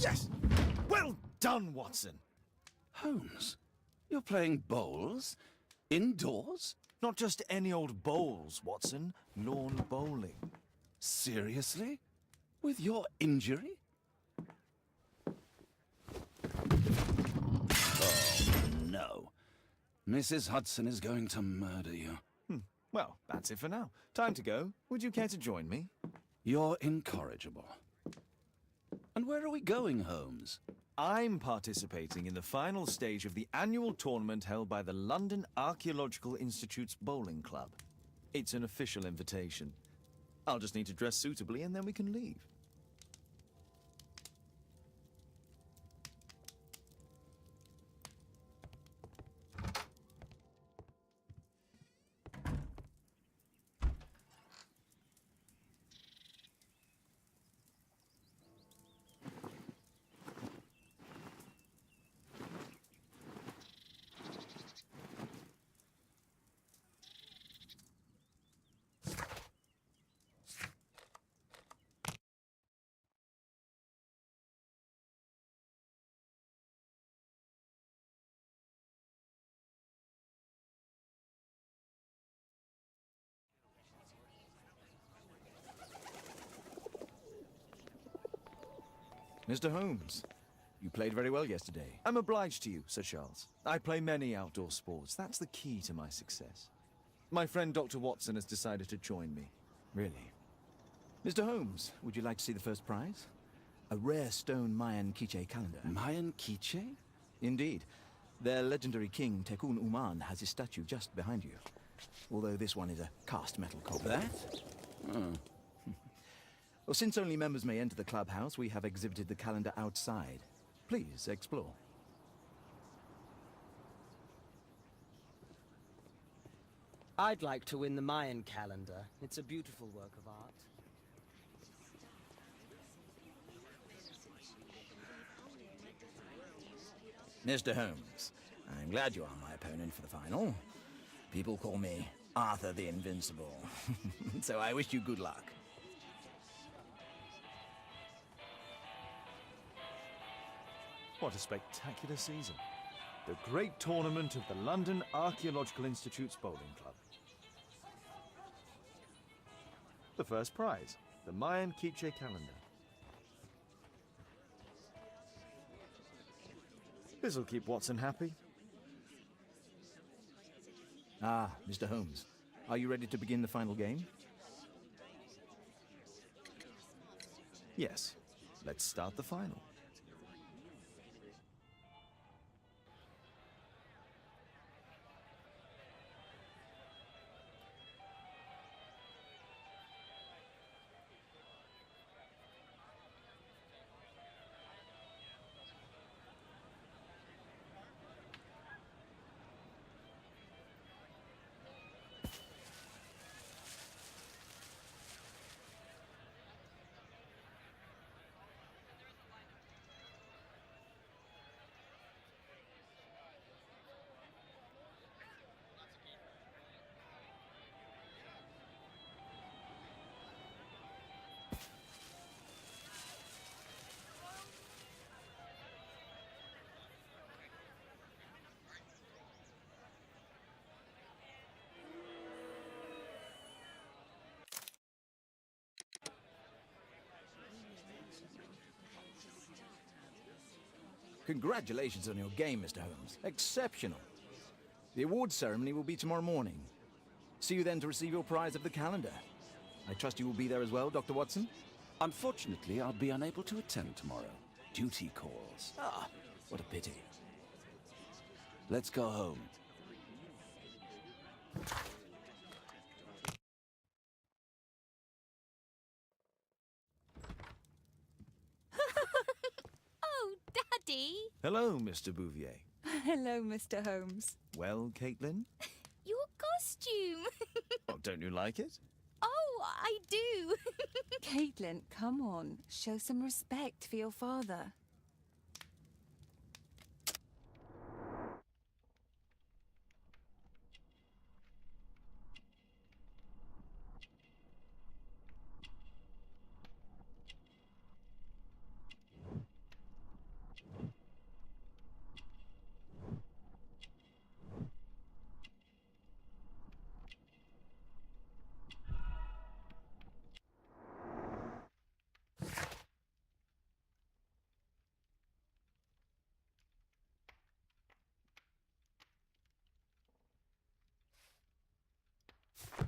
Yes! Well done, Watson! Holmes, you're playing bowls? Indoors? Not just any old bowls, Watson. Lawn bowling. Seriously? With your injury? Oh, no. Mrs. Hudson is going to murder you. Well, that's it for now. Time to go. Would you care to join me? You're incorrigible. And where are we going, Holmes? I'm participating in the final stage of the annual tournament held by the London Archaeological Institute's Bowling Club. It's an official invitation. I'll just need to dress suitably and then we can leave. Mr. Holmes, you played very well yesterday. I'm obliged to you, Sir Charles. I play many outdoor sports. That's the key to my success. My friend Dr. Watson has decided to join me. Really? Mr. Holmes, would you like to see the first prize? A rare stone Mayan quiche calendar. Mayan quiche? Indeed. Their legendary king, Tekun Uman, has his statue just behind you. Although this one is a cast metal copy. That? Oh. Well, since only members may enter the clubhouse, we have exhibited the calendar outside. Please, explore. I'd like to win the Mayan calendar. It's a beautiful work of art. Mr. Holmes, I'm glad you are my opponent for the final. People call me Arthur the Invincible, so I wish you good luck. What a spectacular season. The great tournament of the London Archaeological Institute's Bowling Club. The first prize, the Mayan quiche calendar. This'll keep Watson happy. Ah, Mr. Holmes, are you ready to begin the final game? Yes, let's start the final. Congratulations on your game, Mr. Holmes. Exceptional. The awards ceremony will be tomorrow morning. See you then to receive your prize of the calendar. I trust you will be there as well, Dr. Watson? Unfortunately, I'll be unable to attend tomorrow. Duty calls. Ah, what a pity. Let's go home. Oh, Daddy! Hello, Mr. Bouvier. Hello, Mr. Holmes. Well, Caitlin? Your costume! Oh, don't you like it? Oh, I do! Caitlin, come on. Show some respect for your father.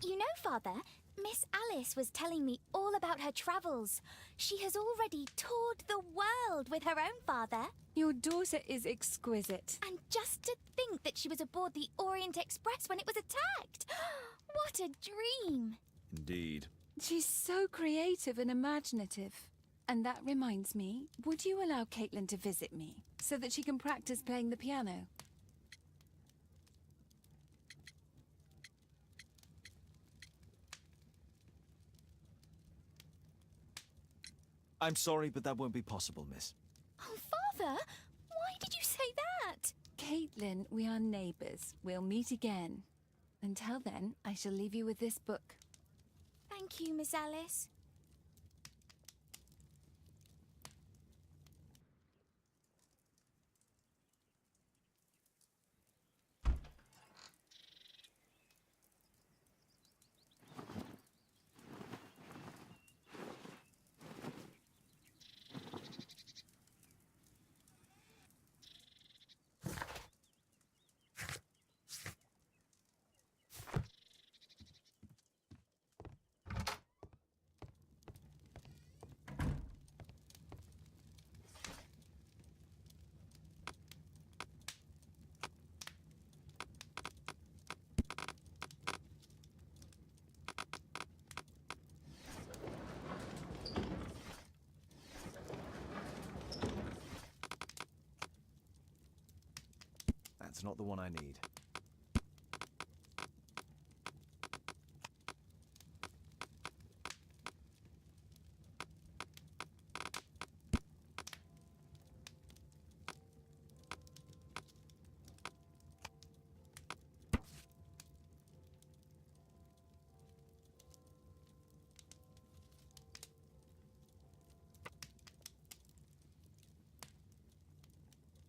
You know, Father, Miss Alice was telling me all about her travels. She has already toured the world with her own father. Your daughter is exquisite. And just to think that she was aboard the Orient Express when it was attacked. What a dream. Indeed. She's so creative and imaginative. And that reminds me, would you allow Caitlin to visit me so that she can practice playing the piano? I'm sorry, but that won't be possible, miss. Oh, Father, why did you say that? Caitlin, we are neighbours. We'll meet again. Until then, I shall leave you with this book. Thank you, Miss Alice. That's not the one I need.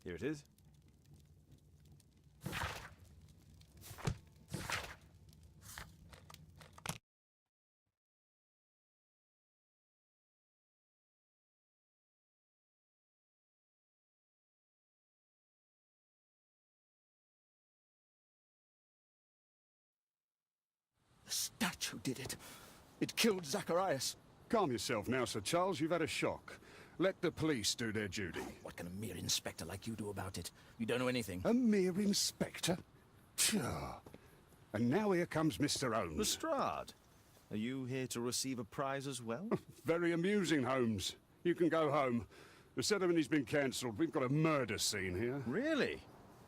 Here it is. The statue did it. It killed Zacharias. Calm yourself now, Sir Charles. You've had a shock. Let the police do their duty. What can a mere inspector like you do about it? You don't know anything. A mere inspector? Pshaw. And now here comes Mr. Holmes. Lestrade, are you here to receive a prize as well? Very amusing, Holmes. You can go home. The ceremony's been cancelled. We've got a murder scene here. Really?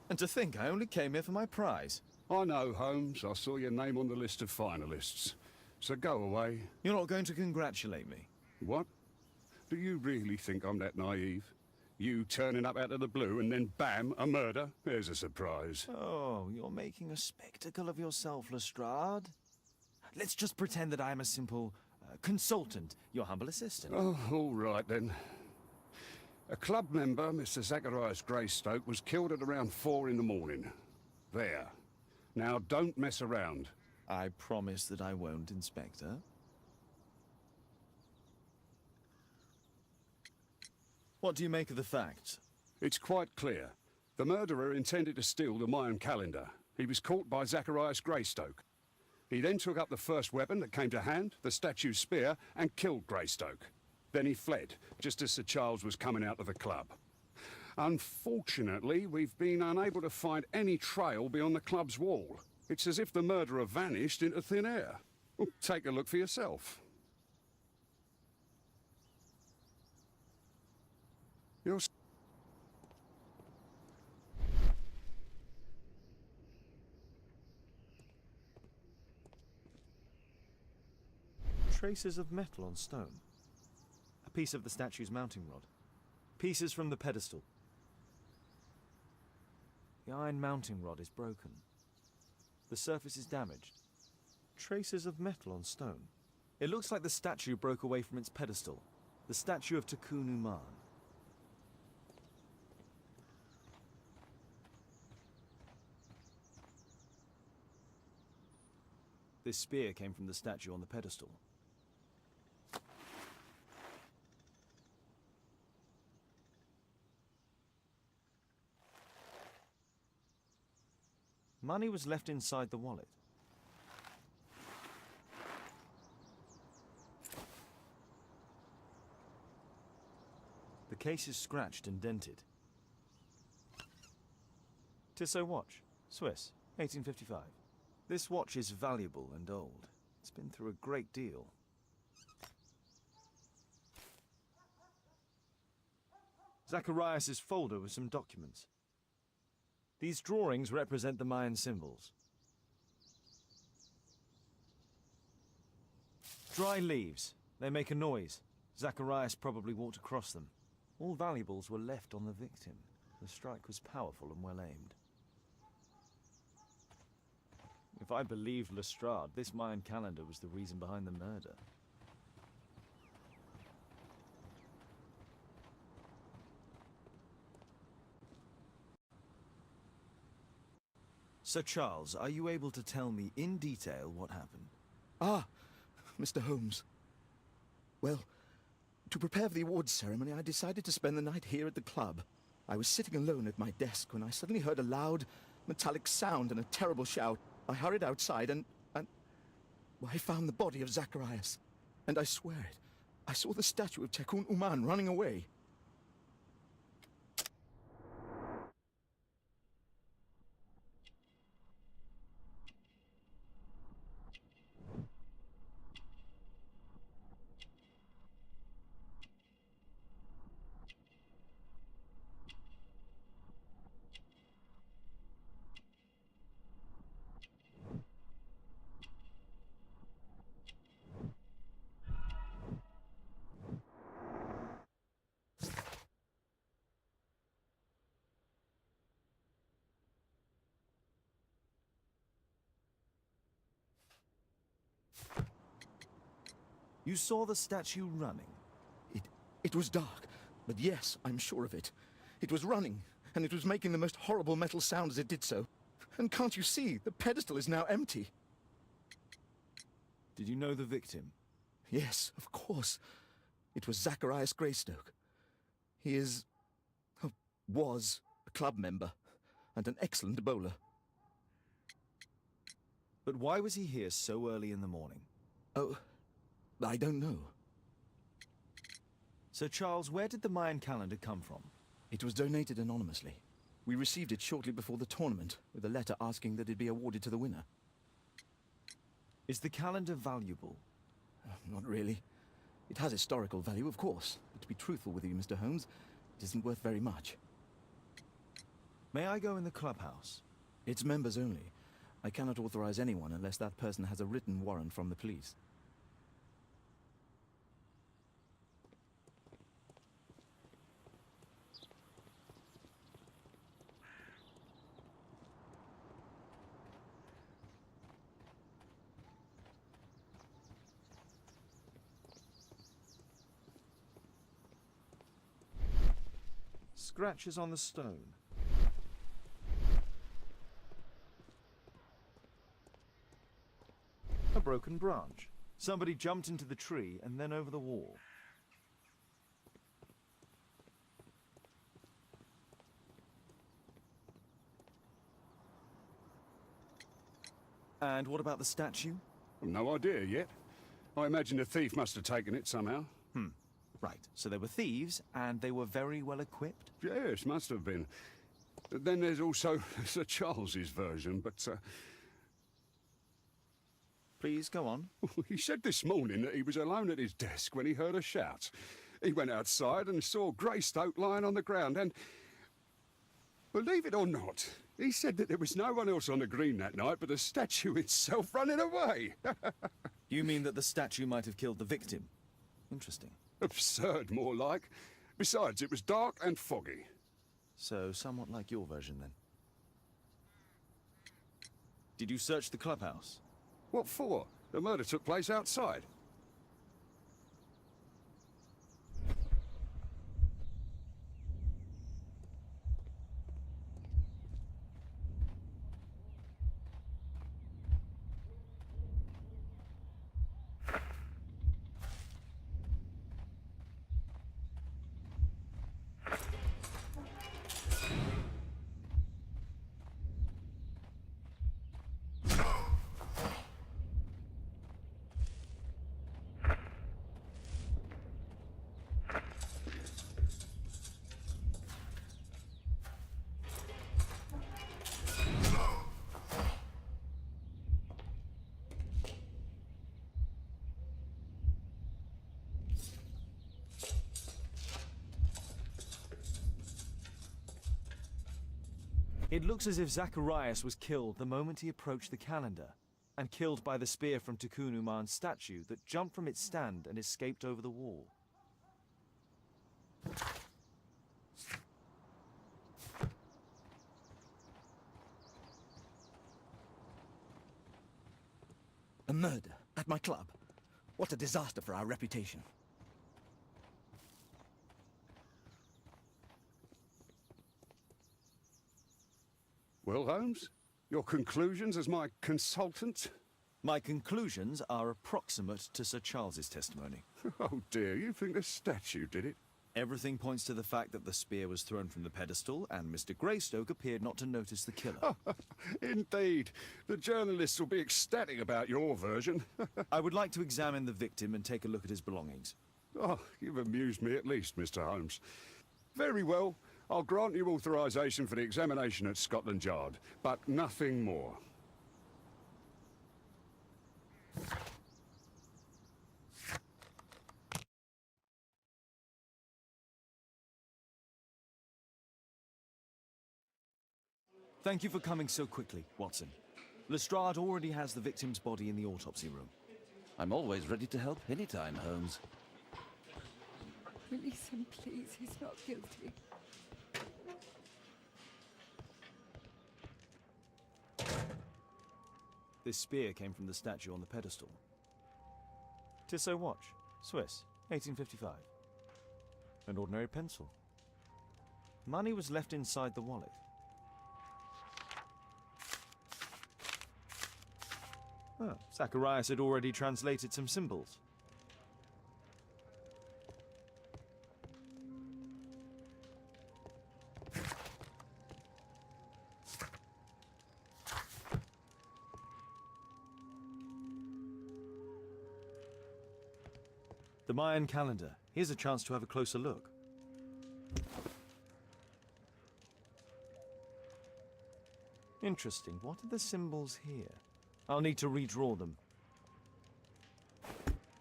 And to think I only came here for my prize. I know, Holmes. I saw your name on the list of finalists. So go away. You're not going to congratulate me? What? Do you really think I'm that naive? You turning up out of the blue and then bam, a murder? There's a surprise. Oh, you're making a spectacle of yourself, Lestrade. Let's just pretend that I'm a simple consultant, your humble assistant. Oh, all right then. A club member, Mr. Zacharias Greystoke, was killed at around 4 in the morning. There. Now don't mess around. I promise that I won't, Inspector. What do you make of the facts? It's quite clear. The murderer intended to steal the Mayan calendar. He was caught by Zacharias Greystoke. He then took up the first weapon that came to hand, the statue's spear, and killed Greystoke. Then he fled, just as Sir Charles was coming out of the club. Unfortunately, we've been unable to find any trail beyond the club's wall. It's as if the murderer vanished into thin air. Well, take a look for yourself. You're... Traces of metal on stone. A piece of the statue's mounting rod. Pieces from the pedestal. The iron mounting rod is broken. The surface is damaged. Traces of metal on stone. It looks like the statue broke away from its pedestal. The statue of Takunu Man. This spear came from the statue on the pedestal. Money was left inside the wallet. case is scratched and dented. Tissot watch, Swiss, 1855. This watch is valuable and old. It's been through a great deal. Zacharias' folder with some documents. These drawings represent the Mayan symbols. Dry leaves. They make a noise. Zacharias probably walked across them. All valuables were left on the victim. The strike was powerful and well aimed. If I believed Lestrade, this Mayan calendar was the reason behind the murder. Sir Charles, are you able to tell me in detail what happened? Ah, Mr. Holmes. Well, to prepare for the awards ceremony, I decided to spend the night here at the club. I was sitting alone at my desk when I suddenly heard a loud, metallic sound and a terrible shout. I hurried outside and well, I found the body of Zacharias. And I swear it, I saw the statue of Tekun Uman running away. You saw the statue running? It was dark, but yes, I'm sure of it. It was running, and it was making the most horrible metal sound as it did so. And can't you see, the pedestal is now empty. Did you know the victim? Yes, of course. It was Zacharias Greystoke. He is... was a club member, and an excellent bowler. But why was he here so early in the morning? Oh, I don't know. Sir Charles, where did the Mayan calendar come from? It was donated anonymously. We received it shortly before the tournament, with a letter asking that it be awarded to the winner. Is the calendar valuable? Not really. It has historical value, of course. But to be truthful with you, Mr. Holmes, it isn't worth very much. May I go in the clubhouse? It's members only. I cannot authorize anyone unless that person has a written warrant from the police. Scratches on the stone. A broken branch. Somebody jumped into the tree and then over the wall. And what about the statue? I've no idea yet. I imagine a thief must have taken it somehow. Right, so they were thieves, and they were very well equipped? Yes, must have been. Then there's also Sir Charles's version, but Please, go on. he said this morning that he was alone at his desk when he heard a shout. He went outside and saw Greystoke lying on the ground, and believe it or not, he said that there was no one else on the green that night but the statue itself running away. You mean that the statue might have killed the victim? Interesting. Absurd, more like. Besides, it was dark and foggy. So, somewhat like your version, then. Did you search the clubhouse? What for? The murder took place outside. It looks as if Zacharias was killed the moment he approached the calendar, and killed by the spear from Tikkun Uman's statue that jumped from its stand and escaped over the wall. A murder at my club. What a disaster for our reputation. Well, Holmes, your conclusions as my consultant? My conclusions are approximate to Sir Charles's testimony. Oh dear, you think the statue did it? Everything points to the fact that the spear was thrown from the pedestal, and Mr. Greystoke appeared not to notice the killer. Indeed. The journalists will be ecstatic about your version. I would like to examine the victim and take a look at his belongings. Oh, you've amused me at least, Mr. Holmes. Very well. I'll grant you authorization for the examination at Scotland Yard, but nothing more. Thank you for coming so quickly, Watson. Lestrade already has the victim's body in the autopsy room. I'm always ready to help anytime, Holmes. Release him, please. He's not guilty. This spear came from the statue on the pedestal. Tissot watch, Swiss, 1855. An ordinary pencil. Money was left inside the wallet. Oh, Zacharias had already translated some symbols. The Mayan calendar. Here's a chance to have a closer look. Interesting. What are the symbols here? I'll need to redraw them.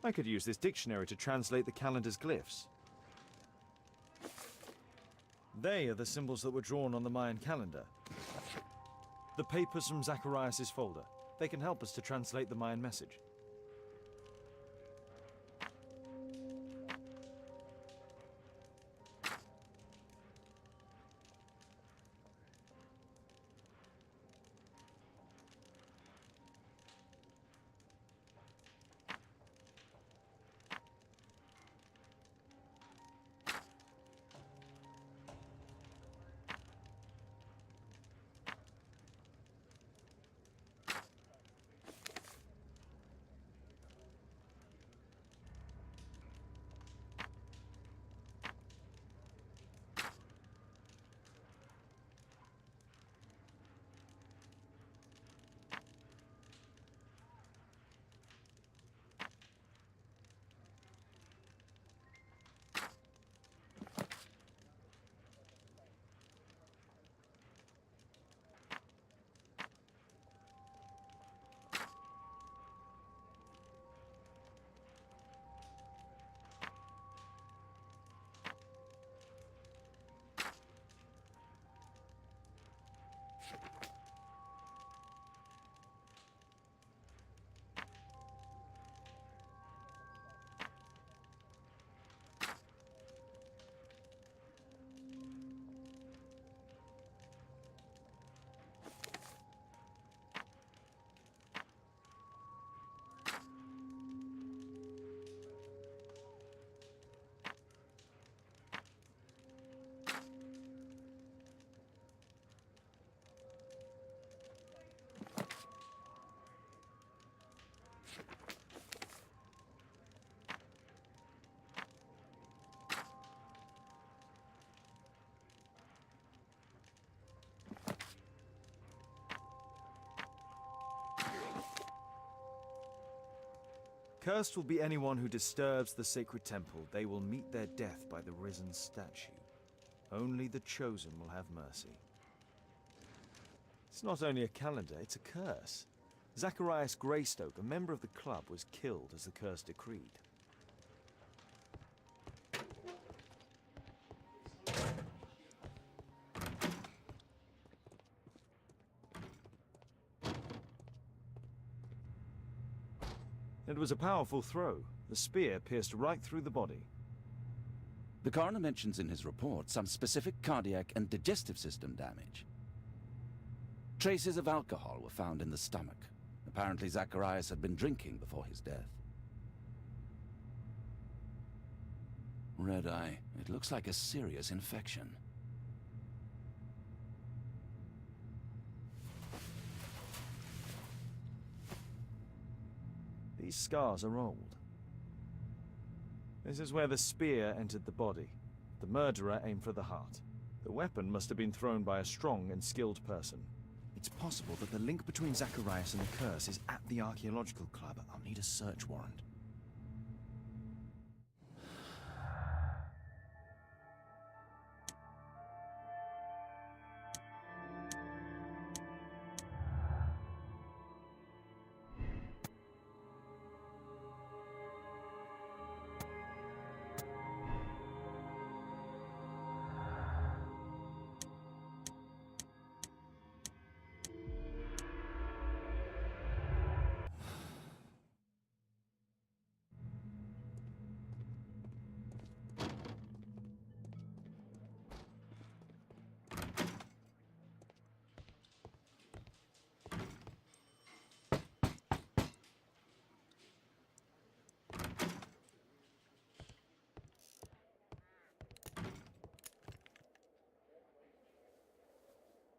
I could use this dictionary to translate the calendar's glyphs. They are the symbols that were drawn on the Mayan calendar. The papers from Zacharias' folder. They can help us to translate the Mayan message. Cursed will be anyone who disturbs the sacred temple. They will meet their death by the risen statue. Only the chosen will have mercy. It's not only a calendar, it's a curse. Zacharias Greystoke, a member of the club, was killed as the curse decreed. It was a powerful throw. The spear pierced right through the body. The coroner mentions in his report some specific cardiac and digestive system damage. Traces of alcohol were found in the stomach. Apparently Zacharias had been drinking before his death. Red eye. It looks like a serious infection. These scars are old. This is where the spear entered the body. The murderer aimed for the heart. The weapon must have been thrown by a strong and skilled person. It's possible that the link between Zacharias and the curse is at the archaeological club. I'll need a search warrant.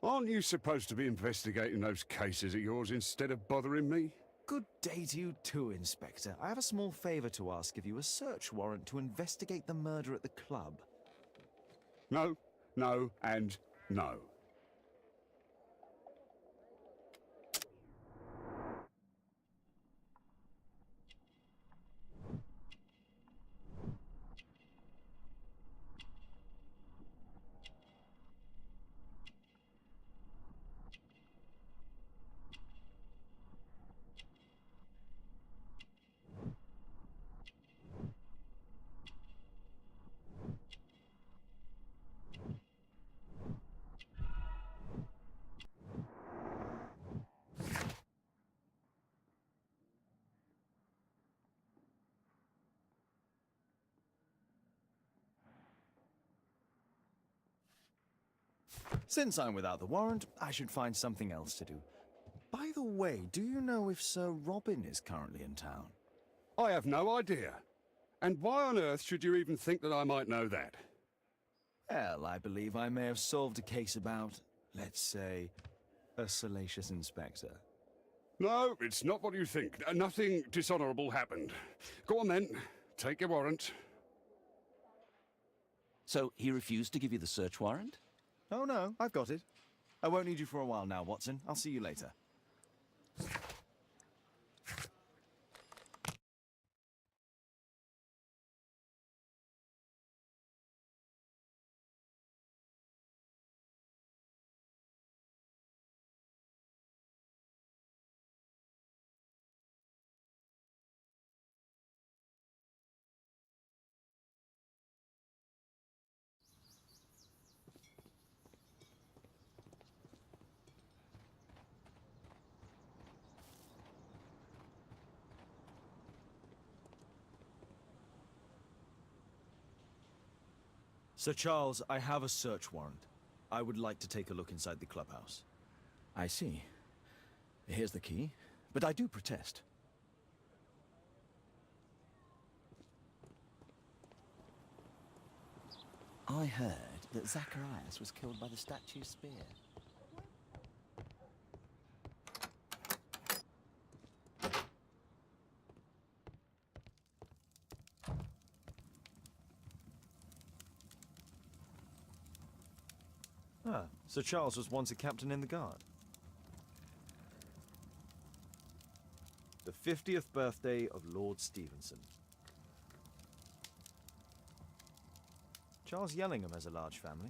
Aren't you supposed to be investigating those cases of yours instead of bothering me? Good day to you too, Inspector. I have a small favor to ask of you, a search warrant to investigate the murder at the club. No, no, and no. Since I'm without the warrant, I should find something else to do. By the way, do you know if Sir Robin is currently in town? I have no idea. And why on earth should you even think that I might know that? Well, I believe I may have solved a case about, let's say, a salacious inspector. No, it's not what you think. Nothing dishonorable happened. Go on then. Take your warrant. So he refused to give you the search warrant? Oh no, I've got it. I won't need you for a while now, Watson. I'll see you later. Sir Charles, I have a search warrant. I would like to take a look inside the clubhouse. I see. Here's the key, but I do protest. I heard that Zacharias was killed by the statue's spear. Ah, Sir Charles was once a captain in the guard. The 50th birthday of Lord Stevenson. Charles Yellingham has a large family.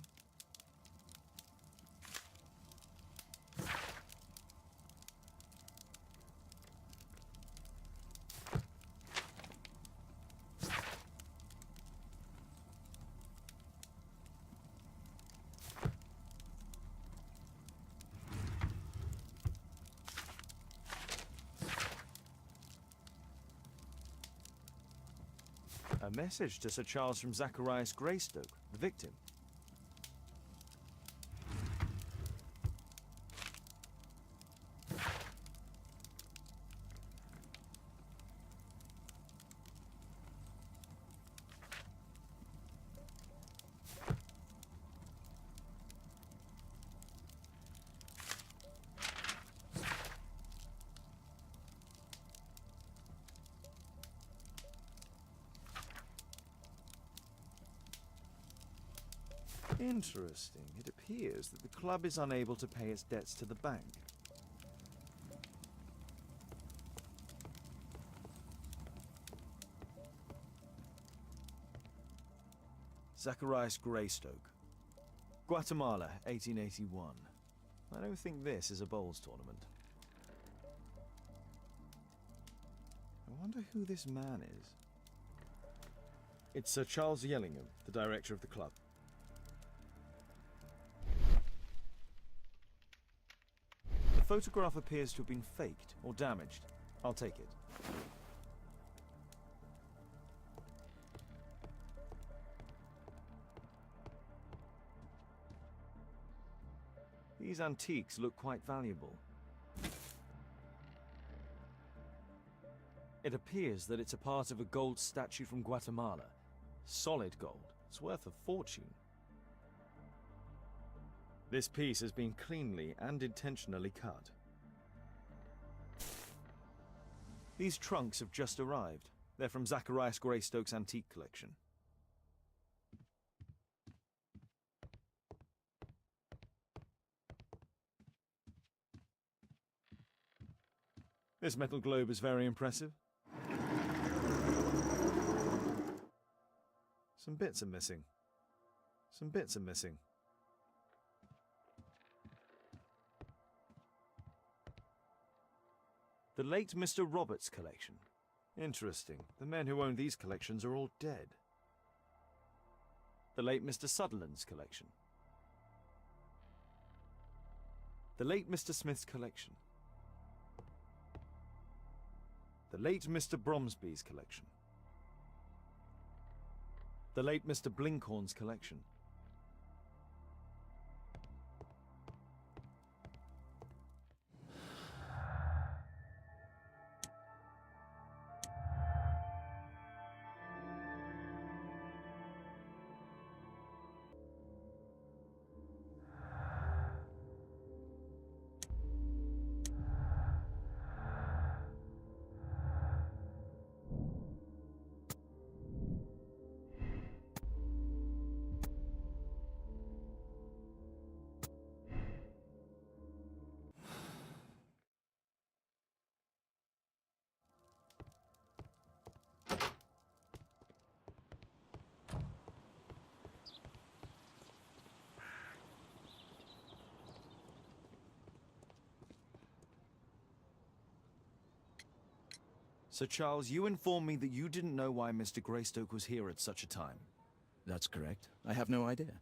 A message to Sir Charles from Zacharias Greystoke, the victim. Interesting. It appears that the club is unable to pay its debts to the bank. Zacharias Greystoke. Guatemala, 1881. I don't think this is a bowls tournament. I wonder who this man is. It's Sir Charles Yellingham, the director of the club. The photograph appears to have been faked or damaged. I'll take it. These antiques look quite valuable. It appears that it's a part of a gold statue from Guatemala. Solid gold. It's worth a fortune. This piece has been cleanly and intentionally cut. These trunks have just arrived. They're from Zacharias Greystoke's antique collection. This metal globe is very impressive. Some bits are missing. Some bits are missing. The late Mr. Roberts' collection. Interesting. The men who own these collections are all dead. The late Mr. Sutherland's collection. The late Mr. Smith's collection. The late Mr. Bromsby's collection. The late Mr. Blinkhorn's collection. Sir Charles, you informed me that you didn't know why Mr. Greystoke was here at such a time. That's correct. I have no idea.